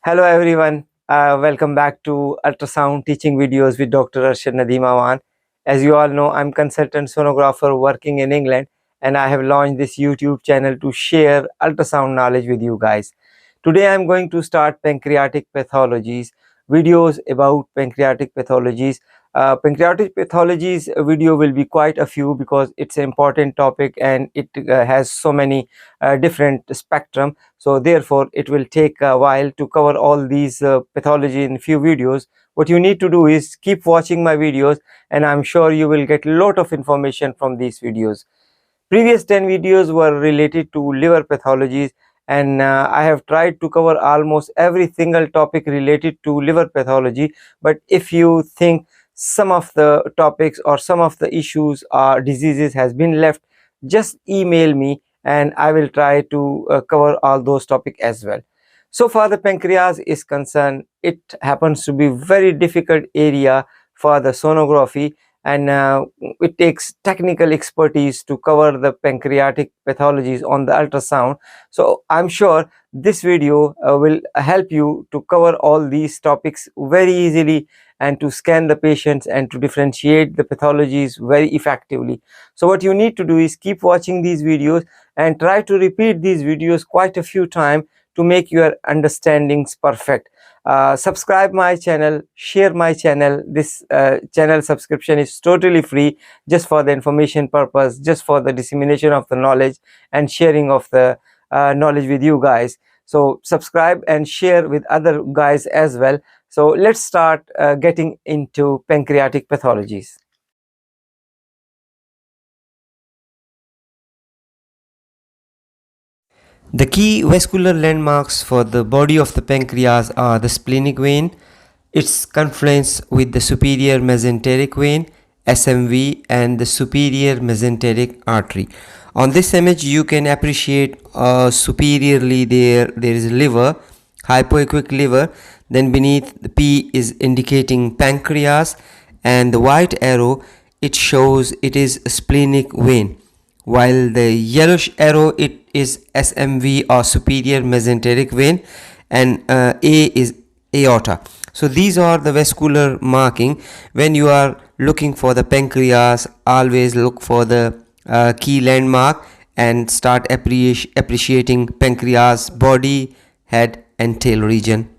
Hello everyone, welcome back to Ultrasound teaching videos with Dr. Arshad Nadeem Awan. As you all know, I'm consultant sonographer working in England, and I have launched this YouTube channel to share ultrasound knowledge with you guys. Today I'm going to start pancreatic pathologies, videos about pancreatic pathologies. Pancreatic pathologies video will be quite a few because it's an important topic and it has so many different spectrum, so therefore it will take a while to cover all these pathology in few videos. What you need to do is keep watching my videos, and I'm sure you will get a lot of information from these videos. Previous 10 videos were related to liver pathologies, and I have tried to cover almost every single topic related to liver pathology. But if you think some of the topics or some of the issues or diseases has been left, just email me and I will try to cover all those topics as well. So far the pancreas is concerned, it happens to be very difficult area for the sonography, and it takes technical expertise to cover the pancreatic pathologies on the ultrasound. So I'm sure this video will help you to cover all these topics very easily and to scan the patients and to differentiate the pathologies very effectively. So what you need to do is keep watching these videos and try to repeat these videos quite a few times to make your understandings perfect. Subscribe my channel, share my channel. This channel subscription is totally free, just for the information purpose, just for the dissemination of the knowledge and sharing of the knowledge with you guys. So subscribe and share with other guys as well. So let's start getting into pancreatic pathologies. The key vascular landmarks for the body of the pancreas are the splenic vein, its confluence with the superior mesenteric vein, SMV, and the superior mesenteric artery. On this image you can appreciate superiorly there is liver, hypoechoic liver, then beneath the P is indicating pancreas, and the white arrow, it shows it is a splenic vein, while the yellowish arrow, it is SMV or superior mesenteric vein, and A is aorta. So these are the vascular marking. When you are looking for the pancreas, always look for the key landmark and start appreciating pancreas body, head and tail region.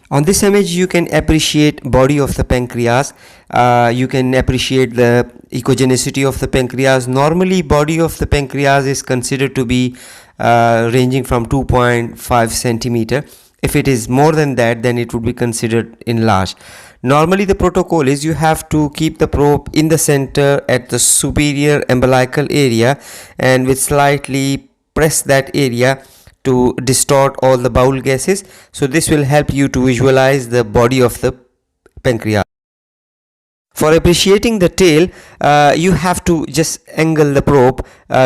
On this image you can appreciate body of the pancreas. You can appreciate the echogenicity of the pancreas. Normally body of the pancreas is considered to be ranging from 2.5 centimeter. If it is more than that, then it would be considered enlarged. Normally the protocol is you have to keep the probe in the center at the superior umbilical area, and with slightly press that area to distort all the bowel gases. So this will help you to visualize the body of the pancreas. For appreciating the tail, you have to just angle the probe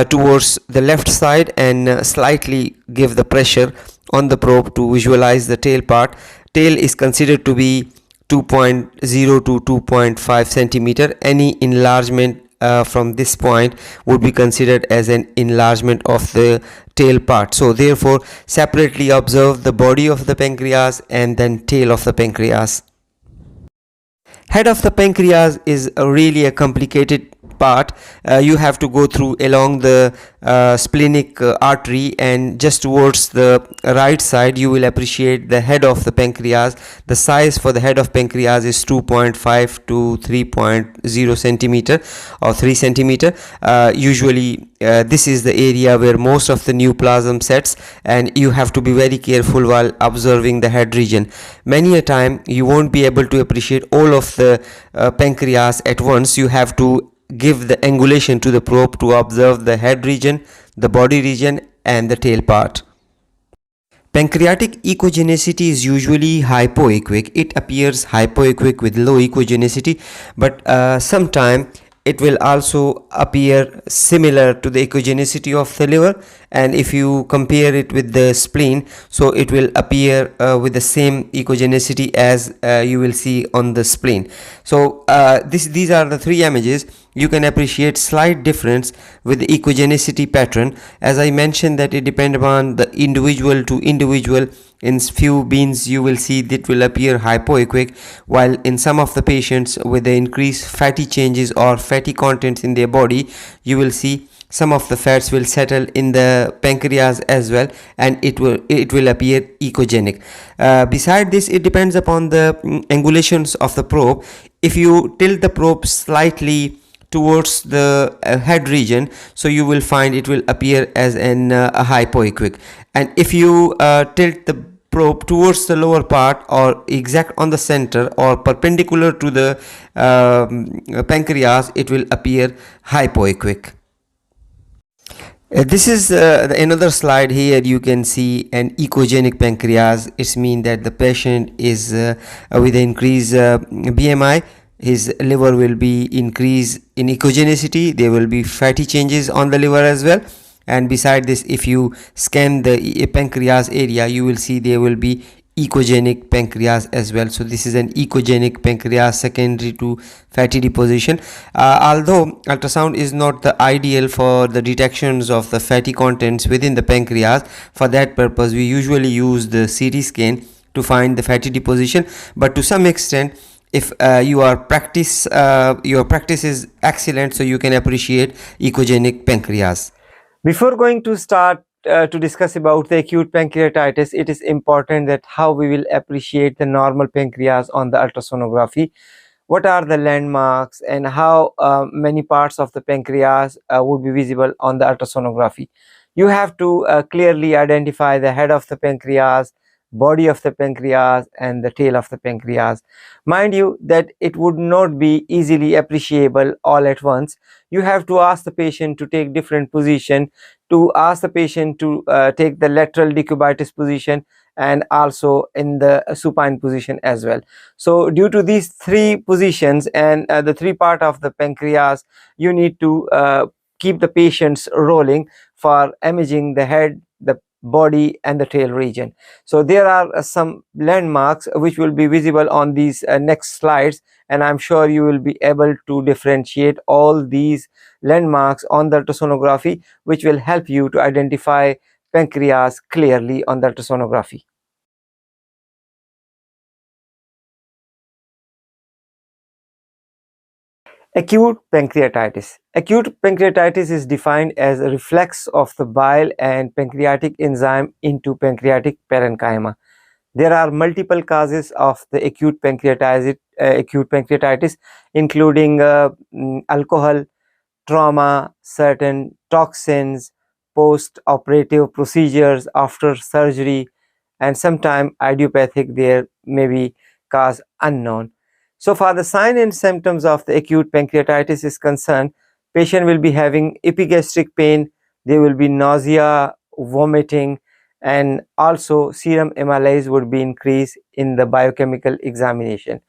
towards the left side and slightly give the pressure on the probe to visualize the tail part. Tail is considered to be 2.0 to 2.5 centimeter. Any enlargement from this point would be considered as an enlargement of the tail part. So therefore separately observe the body of the pancreas and then tail of the pancreas. Head of the pancreas is really a complicated part. You have to go through along the splenic artery, and just towards the right side you will appreciate the head of the pancreas. The size for the head of pancreas is 2.5 to 3.0 centimeter or 3 centimeter. Usually this is the area where most of the neoplasm sets, and you have to be very careful while observing the head region. Many a time you won't be able to appreciate all of the pancreas at once. You have to give the angulation to the probe to observe the head region, the body region and the tail part. Pancreatic echogenicity is usually hypoechoic. It appears hypoechoic with low echogenicity, but sometimes it will also appear similar to the echogenicity of the liver, and if you compare it with the spleen, so it will appear with the same echogenicity as you will see on the spleen. So these are the three images. you can appreciate slight difference with the echogenicity pattern. As I mentioned, that it depends upon the individual to individual. In few beans you will see that will appear hypoechoic, while in some of the patients with the increased fatty changes or fatty contents in their body, you will see some of the fats will settle in the pancreas as well, and it will appear echogenic. Beside this, it depends upon the angulations of the probe. If you tilt the probe slightly towards the head region, so you will find it will appear as a hypoechoic, and if you tilt the probe towards the lower part or exact on the center or perpendicular to the pancreas, it will appear hypoechoic. This is another slide. Here you can see an echogenic pancreas. It means that the patient is with increased BMI, his liver will be increased in echogenicity. There will be fatty changes on the liver as well. And beside this, if you scan the pancreas area, you will see there will be echogenic pancreas as well. So this is an echogenic pancreas secondary to fatty deposition. Although ultrasound is not the ideal for the detections of the fatty contents within the pancreas, for that purpose we usually use the CT scan to find the fatty deposition. But to some extent, if your practice is excellent, so you can appreciate echogenic pancreas. Before going to start to discuss about the acute pancreatitis, it is important that how we will appreciate the normal pancreas on the ultrasonography. What are the landmarks and how many parts of the pancreas would be visible on the ultrasonography. You have to clearly identify the head of the pancreas, body of the pancreas, and the tail of the pancreas. Mind you that it would not be easily appreciable all at once. You have to ask the patient to take different position, to ask the patient to take the lateral decubitus position, and also in the supine position as well. So due to these three positions and the three part of the pancreas, you need to keep the patients rolling for imaging the head, the body, and the tail region. So there are some landmarks which will be visible on these next slides, and I'm sure you will be able to differentiate all these landmarks on the ultrasonography, which will help you to identify pancreas clearly on the ultrasonography. Acute pancreatitis. Acute pancreatitis is defined as a reflex of the bile and pancreatic enzyme into pancreatic parenchyma. There are multiple causes of the acute pancreatitis, including alcohol, trauma, certain toxins, post-operative procedures after surgery, and sometimes idiopathic. There may be cause unknown. So far the sign and symptoms of the acute pancreatitis is concerned, patient will be having epigastric pain, there will be nausea, vomiting, and also serum amylase would be increased in the biochemical examination.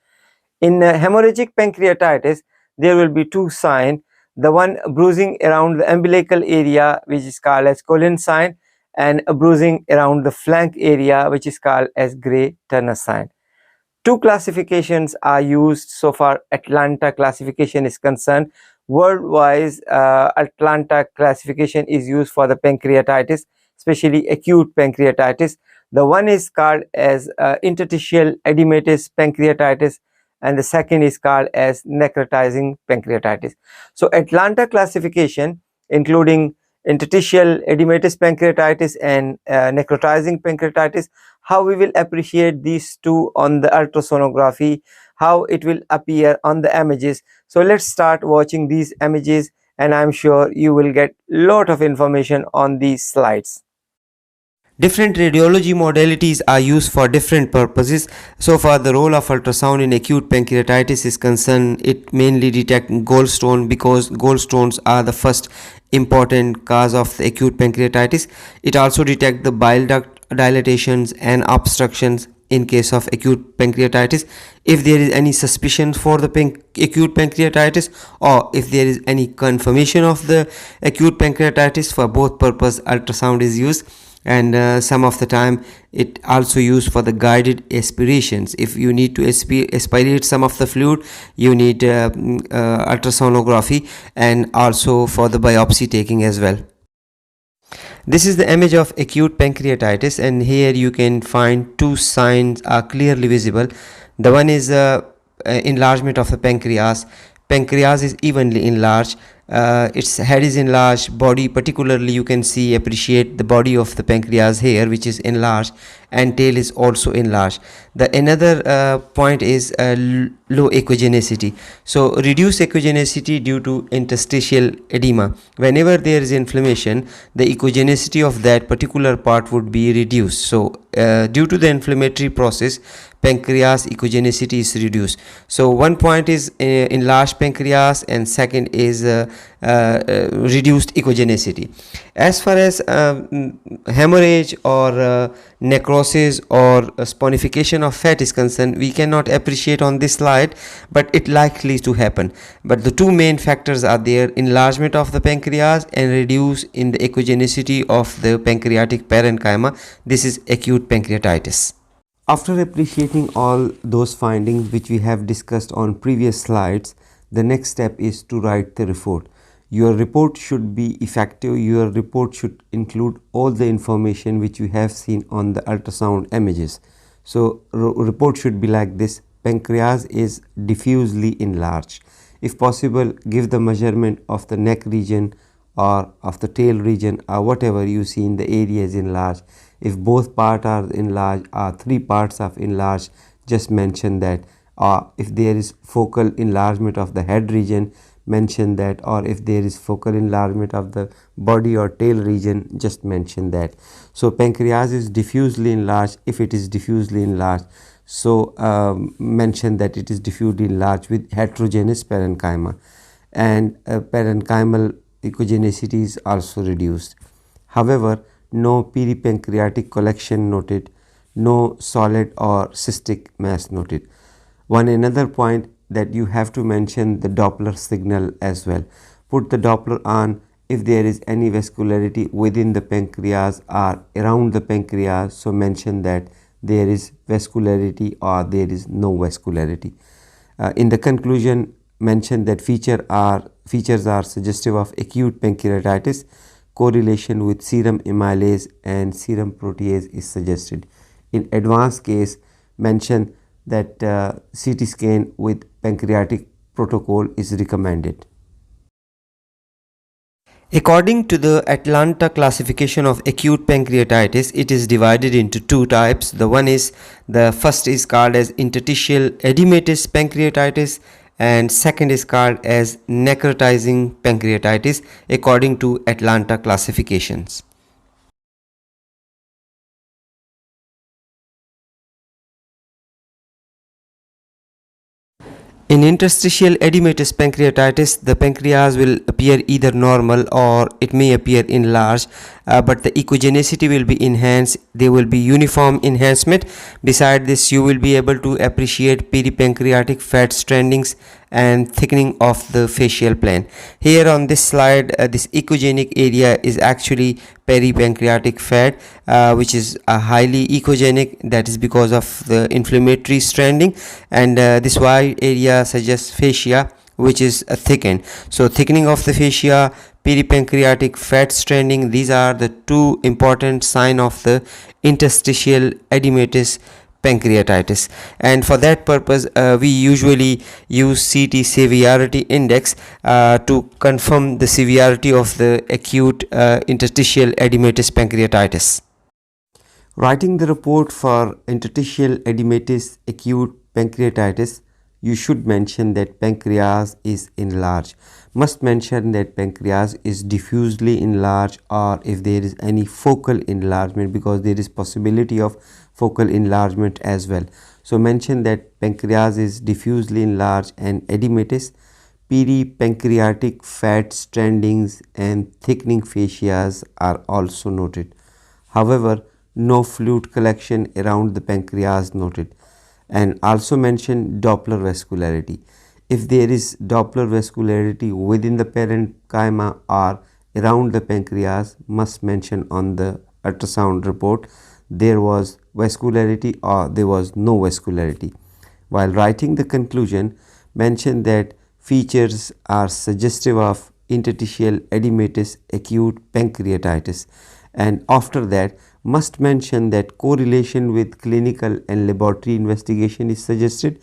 In hemorrhagic pancreatitis, there will be two signs. The one bruising around the umbilical area, which is called as Collins sign, and a bruising around the flank area, which is called as Gray Turner sign. Two classifications are used so far. Atlanta classification is concerned. Worldwide, Atlanta classification is used for the pancreatitis, especially acute pancreatitis. The one is called as interstitial edematous pancreatitis, and the second is called as necrotizing pancreatitis. So Atlanta classification, including interstitial edematous pancreatitis and necrotizing pancreatitis, how we will appreciate these two on the ultrasonography, how it will appear on the images. So let's start watching these images, and I'm sure you will get lot of information on these slides. Different radiology modalities are used for different purposes. So far the role of ultrasound in acute pancreatitis is concerned, it mainly detects gallstone, because gallstones are the first important cause of the acute pancreatitis. It also detects the bile duct dilatations and obstructions in case of acute pancreatitis. If there is any suspicion for the acute pancreatitis, or if there is any confirmation of the acute pancreatitis, for both purpose ultrasound is used. and some of the time it also used for the guided aspirations. If you need to aspirate some of the fluid, you need ultrasonography, and also for the biopsy taking as well. This is the image of acute pancreatitis, and here you can find two signs are clearly visible. The one is enlargement of the pancreas. Pancreas is evenly enlarged. Its head is enlarged. Body, particularly, you can see appreciate the body of the pancreas here, which is enlarged, and tail is also enlarged. The another point is low echogenicity. So reduced echogenicity due to interstitial edema. Whenever there is inflammation, the echogenicity of that particular part would be reduced. So due to the inflammatory process, pancreas echogenicity is reduced. So one point is enlarged pancreas, and second is reduced echogenicity. As far as hemorrhage or necrosis or sponification of fat is concerned, we cannot appreciate on this slide, but it likely to happen. But the two main factors are there: enlargement of the pancreas and reduce in the echogenicity of the pancreatic parenchyma. This is acute pancreatitis. After appreciating all those findings which we have discussed on previous slides, the next step is to write the report. Your report should be effective. Your report should include all the information which you have seen on the ultrasound images. So report should be like this: pancreas is diffusely enlarged. If possible, give the measurement of the neck region or of the tail region, or whatever you see in the area is enlarged. If both parts are enlarged or three parts are enlarged, just mention that. Or if there is focal enlargement of the head region, mention that. Or if there is focal enlargement of the body or tail region, just mention that. So pancreas is diffusely enlarged. If it is diffusely enlarged, so mention that it is diffusely enlarged with heterogeneous parenchyma, and parenchymal echogenicity is also reduced. However, no peripancreatic collection noted, no solid or cystic mass noted. One another point that you have to mention the Doppler signal as well. Put the Doppler on if there is any vascularity within the pancreas or around the pancreas, so mention that there is vascularity or there is no vascularity. In the conclusion, mention that features are suggestive of acute pancreatitis. Correlation with serum amylase and serum protease is suggested. In advanced case, mention that CT scan with pancreatic protocol is recommended. According to the Atlanta classification of acute pancreatitis, it is divided into two types. The first is called as interstitial edematous pancreatitis, and second is called as necrotizing pancreatitis according to Atlanta classifications. In interstitial edematous pancreatitis, the pancreas will appear either normal or it may appear enlarged, but the echogenicity will be enhanced. There will be uniform enhancement. Beside this, you will be able to appreciate peripancreatic fat strandings and thickening of the facial plane. Here on this slide, this echogenic area is actually peripancreatic fat, which is highly echogenic. That is because of the inflammatory stranding, and this wide area suggests fascia, which is thickened. So thickening of the fascia, peripancreatic fat stranding, these are the two important signs of the interstitial edematous pancreatitis, and for that purpose we usually use CT severity index to confirm the severity of the acute interstitial edematous pancreatitis. Writing the report for interstitial edematous acute pancreatitis, you should mention that pancreas is enlarged. Must mention that pancreas is diffusely enlarged, or if there is any focal enlargement, because there is possibility of focal enlargement as well. So mention that pancreas is diffusely enlarged and edematous. Peripancreatic fat strandings and thickening fascias are also noted. However, no fluid collection around the pancreas noted. And also mention Doppler vascularity. If there is Doppler vascularity within the parenchyma or around the pancreas, must mention on the ultrasound report there was vascularity or there was no vascularity. While writing the conclusion, mentioned that features are suggestive of interstitial edematous acute pancreatitis, and after that must mention that correlation with clinical and laboratory investigation is suggested,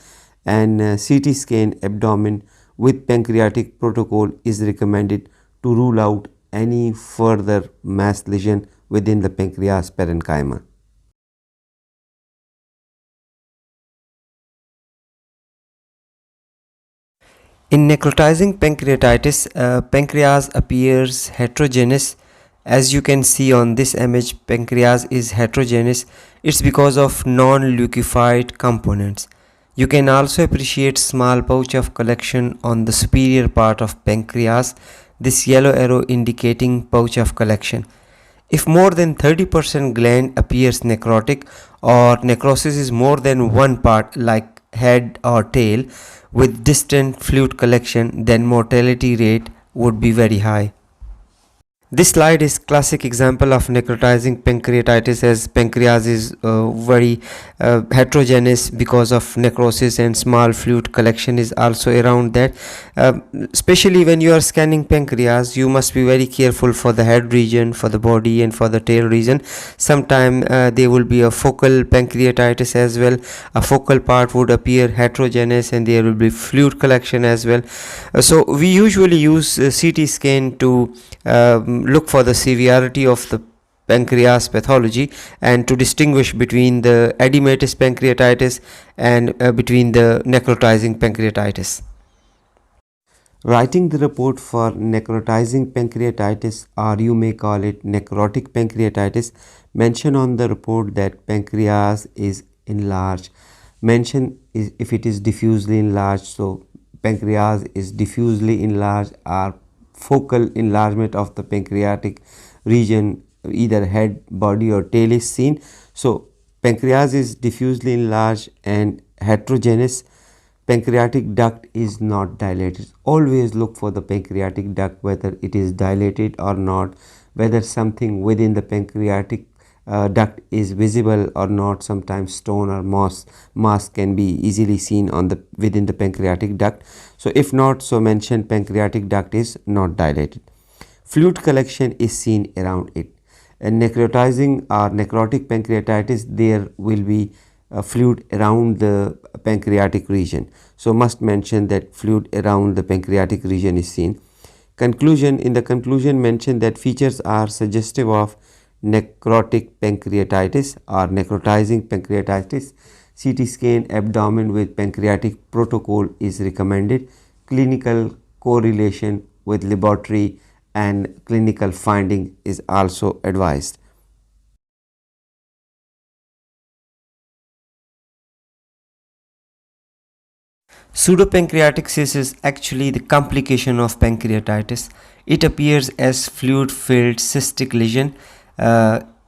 and CT scan abdomen with pancreatic protocol is recommended to rule out any further mass lesion within the pancreas parenchyma. In necrotizing pancreatitis, pancreas appears heterogeneous. As you can see on this image, pancreas is heterogeneous. It's because of non-leukified components. You can also appreciate small pouch of collection on the superior part of pancreas, this yellow arrow indicating pouch of collection. If more than 30% gland appears necrotic or necrosis is more than one part like head or tail with distant fluid collection, then mortality rate would be very high. This slide is classic example of necrotizing pancreatitis, as pancreas is very heterogeneous because of necrosis, and small fluid collection is also around that. Especially when you are scanning pancreas, you must be very careful for the head region, for the body, and for the tail region. Sometime there will be a focal pancreatitis as well. A focal part would appear heterogeneous and there will be fluid collection as well. So we usually use CT scan to look for the severity of the pancreas pathology and to distinguish between the edematous pancreatitis and between the necrotizing pancreatitis. Writing the report for necrotizing pancreatitis, or you may call it necrotic pancreatitis, mention on the report that pancreas is enlarged. Mention if it is diffusely enlarged, so pancreas is diffusely enlarged, or focal enlargement of the pancreatic region, either head, body or tail is seen. So pancreas is diffusely enlarged and heterogeneous. Pancreatic duct is not dilated. Always look for the pancreatic duct, whether it is dilated or not, whether something within the pancreatic duct is visible or not. Sometimes stone or mass can be easily seen on the within the pancreatic duct. So if not, so mention pancreatic duct is not dilated. Fluid collection is seen around it. And necrotizing or necrotic pancreatitis, there will be fluid around the pancreatic region. So must mention that fluid around the pancreatic region is seen. Conclusion: in the conclusion, mention that features are suggestive of necrotic pancreatitis or necrotizing pancreatitis. CT scan abdomen with pancreatic protocol is recommended. Clinical correlation with laboratory and clinical finding is also advised. Pseudopancreatic cyst is actually the complication of pancreatitis. It appears as fluid-filled cystic lesion.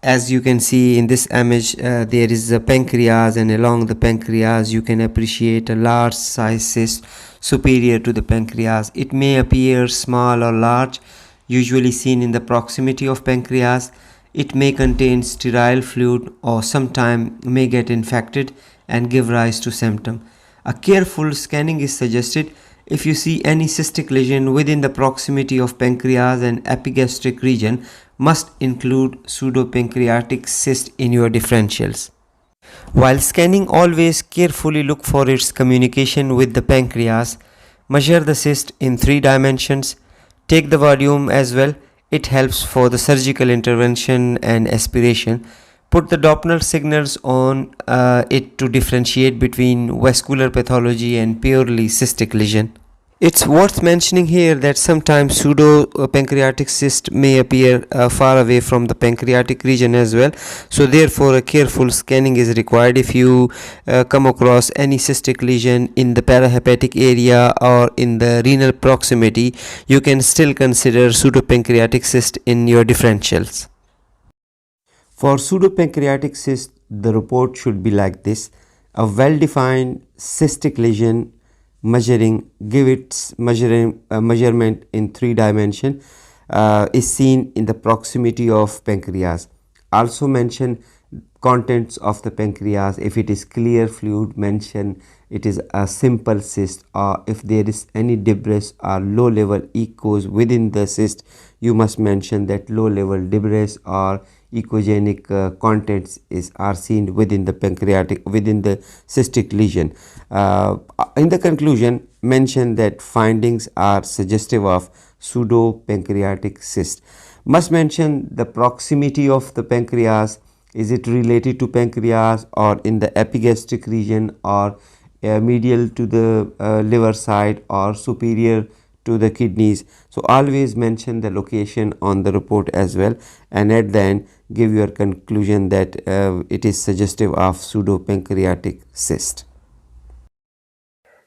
As you can see in this image, there is a pancreas, and along the pancreas you can appreciate a large size cyst superior to the pancreas. It may appear small or large, usually seen in the proximity of pancreas. It may contain sterile fluid or sometimes may get infected and give rise to symptom. A careful scanning is suggested if you see any cystic lesion within the proximity of pancreas and epigastric region. Must include pseudopancreatic cyst in your differentials. While scanning, always carefully look for its communication with the pancreas. Measure the cyst in 3 dimensions. Take the volume as well. It helps for the surgical intervention and aspiration. Put the Doppler signals on it to differentiate between vascular pathology and purely cystic lesion. It's worth mentioning here that sometimes pseudopancreatic cyst may appear far away from the pancreatic region as well. So therefore a careful scanning is required. If you come across any cystic lesion in the parahepatic area or in the renal proximity, you can still consider pseudopancreatic cyst in your differentials. For pseudopancreatic cyst, the report should be like this: a well-defined cystic lesion give its measurement in 3 dimension is seen in the proximity of pancreas. Also mention contents of the pancreas. If it is clear fluid, mention it is a simple cyst, or if there is any debris or low level echoes within the cyst, you must mention that low level debris or echogenic contents are seen within the cystic lesion. In the conclusion, mention that findings are suggestive of pseudopancreatic cyst. Must mention the proximity of the pancreas. Is it related to pancreas or in the epigastric region, or medial to the liver side, or superior to the kidneys? So always mention the location on the report as well, and at the end give your conclusion that it is suggestive of pseudopancreatic cyst.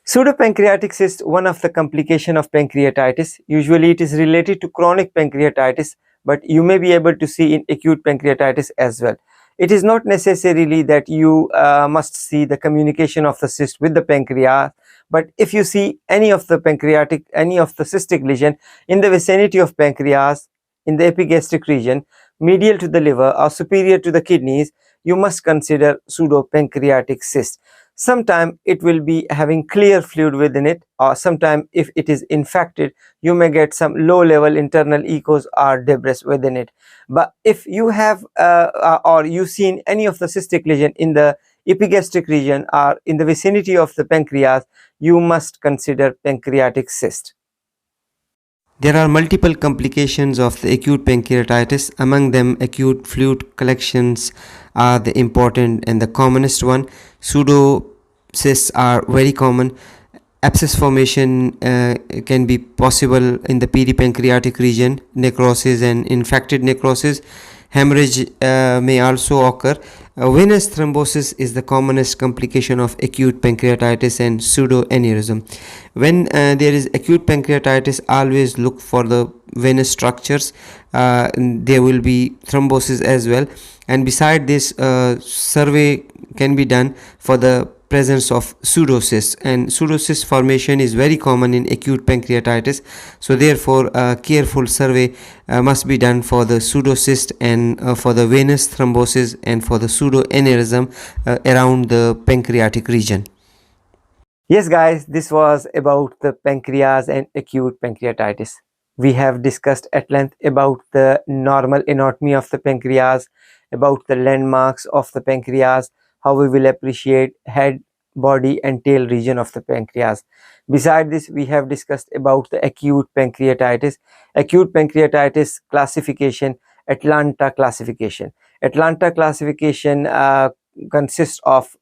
Pseudopancreatic cyst, one of the complication of pancreatitis. Usually it is related to chronic pancreatitis, but you may be able to see in acute pancreatitis as well. It is not necessarily that you must see the communication of the cyst with the pancreas, but if you see any of the cystic lesion in the vicinity of pancreas, in the epigastric region, medial to the liver or superior to the kidneys, you must consider pseudopancreatic cyst. Sometime it will be having clear fluid within it, or sometime if it is infected, you may get some low level internal echoes or debris within it. But if you have or you seen any of the cystic lesion in the epigastric region or in the vicinity of the pancreas, you must consider pancreatic cyst. There are multiple complications of the acute pancreatitis. Among them, acute fluid collections are the important and the commonest one. Pseudocysts are very common. Abscess formation can be possible in the peripancreatic region, necrosis and infected necrosis. Hemorrhage may also occur. Venous thrombosis is the commonest complication of acute pancreatitis and pseudoaneurysm. When there is acute pancreatitis, always look for the venous structures. There will be thrombosis as well, and beside this, survey can be done for the presence of pseudocysts, and pseudocyst formation is very common in acute pancreatitis. So therefore careful survey must be done for the pseudocyst and for the venous thrombosis and for the pseudoaneurysm around the pancreatic region. Yes guys, this was about the pancreas and acute pancreatitis. We have discussed at length about the normal anatomy of the pancreas, about the landmarks of the pancreas, how we will appreciate head, body and tail region of the pancreas. Beside this, we have discussed about the acute pancreatitis classification, Atlanta classification. Atlanta classification consists of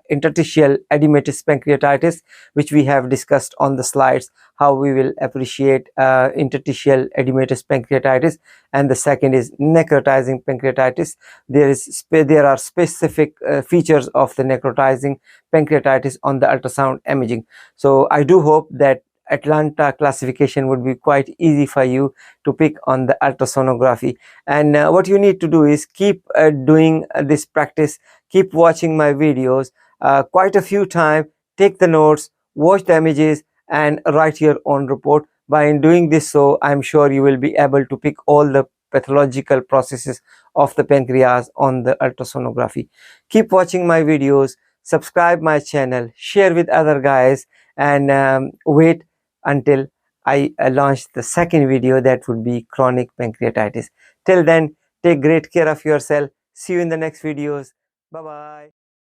interstitial edematous pancreatitis, which we have discussed on the slides, how we will appreciate interstitial edematous pancreatitis, and the second is necrotizing pancreatitis. There are specific features of the necrotizing pancreatitis on the ultrasound imaging. So I do hope that Atlanta classification would be quite easy for you to pick on the ultrasonography. And what you need to do is keep doing this practice, keep watching my videos quite a few times, take the notes, watch the images and write your own report. By doing this, so I'm sure you will be able to pick all the pathological processes of the pancreas on the ultrasonography. Keep watching my videos, subscribe my channel, share with other guys, and wait until I launch the second video, that would be chronic pancreatitis. Till then, take great care of yourself. See you in the next videos. Bye bye.